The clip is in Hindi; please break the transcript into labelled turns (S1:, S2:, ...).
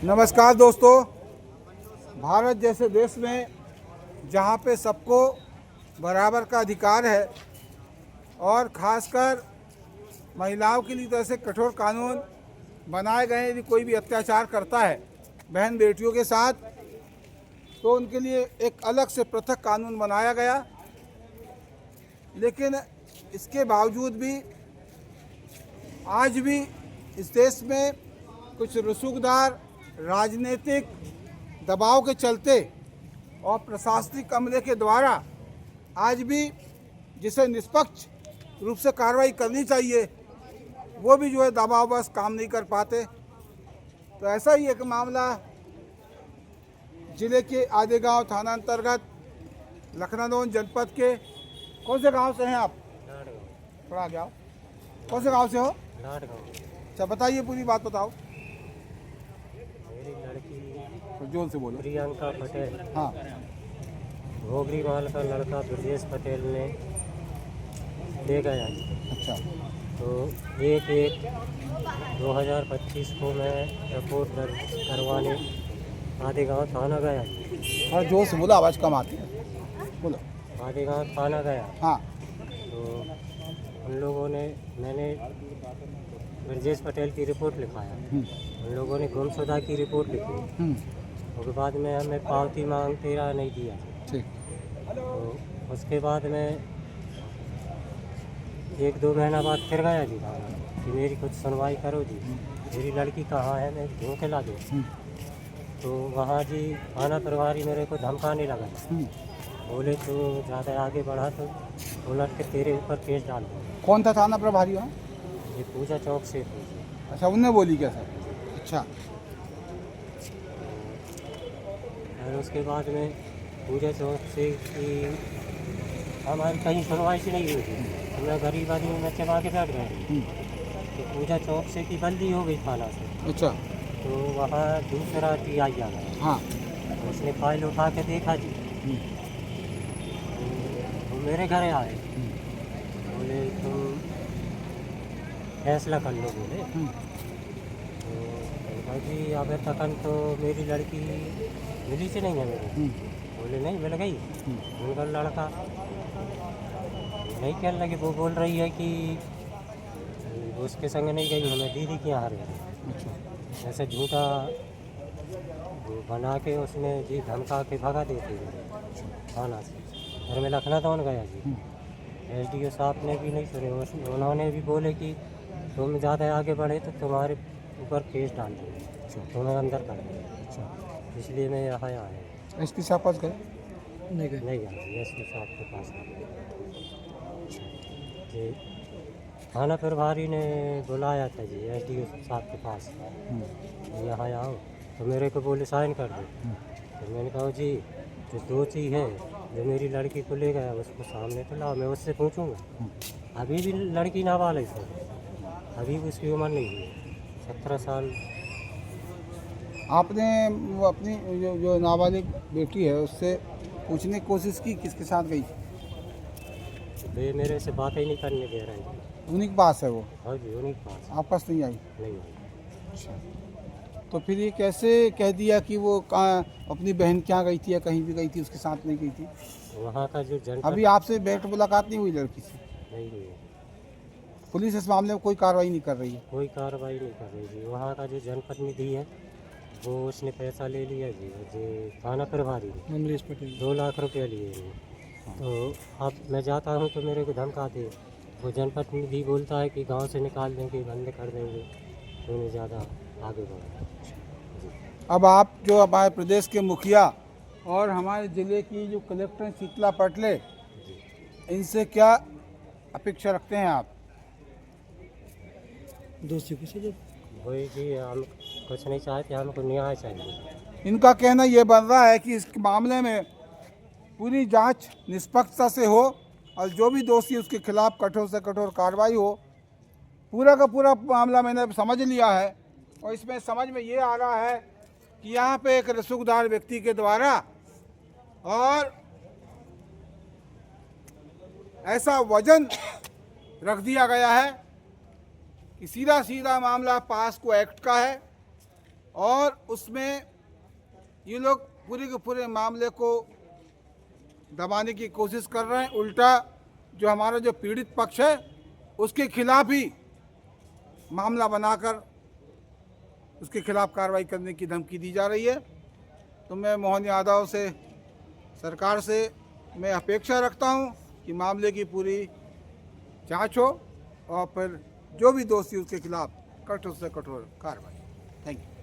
S1: नमस्कार दोस्तों। भारत जैसे देश में जहाँ पे सबको बराबर का अधिकार है और ख़ासकर महिलाओं के लिए तो ऐसे कठोर कानून बनाए गए हैं, यदि कोई भी अत्याचार करता है बहन बेटियों के साथ तो उनके लिए एक अलग से पृथक कानून बनाया गया। लेकिन इसके बावजूद भी आज भी इस देश में कुछ रसूखदार राजनीतिक दबाव के चलते और प्रशासनिक अमले के द्वारा आज भी जिसे निष्पक्ष रूप से कार्रवाई करनी चाहिए वो भी जो है दबाववश काम नहीं कर पाते। तो ऐसा ही एक मामला जिले के आदेगांव थाना अंतर्गत लखनऊ जनपद के कौन से गांव से हैं आप? थोड़ा आगे आओ। कौन से गांव से हो? अच्छा बताइए, पूरी बात बताओ।
S2: मेरी लड़की
S1: तो जोर से बोलो।
S2: प्रियंका पटेल,
S1: हाँ।
S2: घोगरी माल का लड़का ब्रजेश पटेल ने ले गया।
S1: अच्छा।
S2: तो 1/1/2025 को मैं रिपोर्ट दर्ज करवाने आदेगांव थाना गया।
S1: थोड़ा जोर से बोलो, आवाज़ कम आती है। बोलो।
S2: आदेगांव थाना गया।
S1: हाँ।
S2: तो उन लोगों ने मैंने ब्रजेश पटेल की रिपोर्ट लिखाया। उन लोगों ने गुमशुदा की रिपोर्ट लिखी। उसके बाद में हमें पावती मांगते रहा, नहीं दिया।
S1: ठीक।
S2: तो उसके बाद में 1-2 महीना बाद फिर गया जी थाना कि मेरी कुछ सुनवाई करो जी, मेरी लड़की कहाँ है, मैं ढूंढ के ला दो। तो वहाँ जी थाना प्रभारी मेरे को धमकाने लगा। बोले तो ज़्यादा आगे बढ़ा तो उलट के तेरे ऊपर केस डाल दो।
S1: कौन था थाना प्रभारी वहाँ?
S2: ये पूजा चौक से थी।
S1: अच्छा, उनने बोली क्या सर? अच्छा।
S2: और उसके बाद में पूजा चौक से कि हमारी कहीं सुनवाई से नहीं हुई थी, तो मैं गरीब आदमी में चबा के बैठ गए। तो पूजा चौक से की बंदी हो गई थाना से।
S1: अच्छा।
S2: तो वहाँ दूसरा टी आई आ गया।
S1: हाँ।
S2: तो उसने फाइल उठा के देखा जी। तो मेरे घर आए, बोले तुम फैसला कर लो। बोले तो भाई अभी तक तो मेरी लड़की मिली से नहीं है मेरी। बोले नहीं मिल गई। उनका लड़का नहीं कहने लगे, वो बोल रही है कि उसके संग नहीं गई, हमें दीदी के यहाँ रही। ऐसे झूठा वो बना के उसने जी धमका के भगा देते थाना से। और मैं लखनऊ गया जी, SDO साहब ने भी नहीं सुने। उन्होंने भी बोले कि तुम ज़्यादा आगे बढ़े तो तुम्हारे ऊपर केस डाल देंगे, तुम्हें अंदर कर देंगे। इसलिए मैं यहाँ आया।
S1: एसपी साहब पास गए?
S2: नहीं गया SPO साहब के पास जी। थाना प्रभारी ने बुलाया था जी SDO साहब के पास, यहाँ आओ। तो मेरे को बोले साइन कर दो। तो मैंने कहा जी जो दोषी है जो मेरी लड़की को ले गया उसको सामने तो लाओ, मैं उससे पूछूंगा। अभी भी लड़की नाबालिग है, अभी भी उसकी उम्र नहीं हुई, 17 साल।
S1: आपने वो अपनी जो नाबालिग बेटी है उससे पूछने की कोशिश की किसके साथ गई?
S2: वे मेरे से बातें ही नहीं करने दे रहे हैं।
S1: उन्हीं के पास है वो?
S2: हाँ जी, उन्हीं के पास।
S1: आप पास नहीं आई?
S2: नहीं।
S1: अच्छा। तो फिर ये कैसे कह दिया कि वो कहाँ अपनी बहन क्या गई थी या कहीं भी गई थी, उसके साथ नहीं गई थी?
S2: वहाँ का जो जनपद
S1: अभी आपसे बैठ मुलाकात नहीं हुई लड़की से?
S2: नहीं हुई।
S1: पुलिस इस मामले में कोई कार्रवाई नहीं कर रही है?
S2: कोई कार्रवाई नहीं कर रही जी। वहाँ का जो जनप्रतिनिधि है वो उसने पैसा ले लिया जी, जो थाना प्रभारी अमरीश पटेल 2 लाख रुपया लिए जी। तो अब मैं जाता हूँ तो मेरे को धमकाते। वो जनप्रतिनिधि बोलता है कि गांव से निकाल देंगे, बंद कर देंगे, तो नहीं ज़्यादा आगे बढ़ा।
S1: अब आप जो हमारे प्रदेश के मुखिया और हमारे ज़िले की जो कलेक्टर शीतला पटले, इनसे क्या अपेक्षा रखते हैं आप?
S2: दोषी को सजा। वही जी, हम कुछ नहीं चाहते, हमको न्याय चाहिए।
S1: इनका कहना ये बन रहा है कि इस मामले में पूरी जांच निष्पक्षता से हो और जो भी दोषी उसके खिलाफ कठोर से कठोर कार्रवाई हो। पूरा का पूरा मामला मैंने समझ लिया है और इसमें समझ में ये आ रहा है कि यहाँ पे एक रसूखदार व्यक्ति के द्वारा और ऐसा वजन रख दिया गया है कि सीधा सीधा मामला पास्को एक्ट का है और उसमें ये लोग पूरे के पूरे मामले को दबाने की कोशिश कर रहे हैं। उल्टा जो हमारा जो पीड़ित पक्ष है उसके खिलाफ ही मामला बनाकर उसके खिलाफ कार्रवाई करने की धमकी दी जा रही है। तो मैं मोहन यादव से, सरकार से मैं अपेक्षा रखता हूं कि मामले की पूरी जांच हो और फिर जो भी दोषी उसके खिलाफ कठोर से कठोर कार्रवाई। Thank you.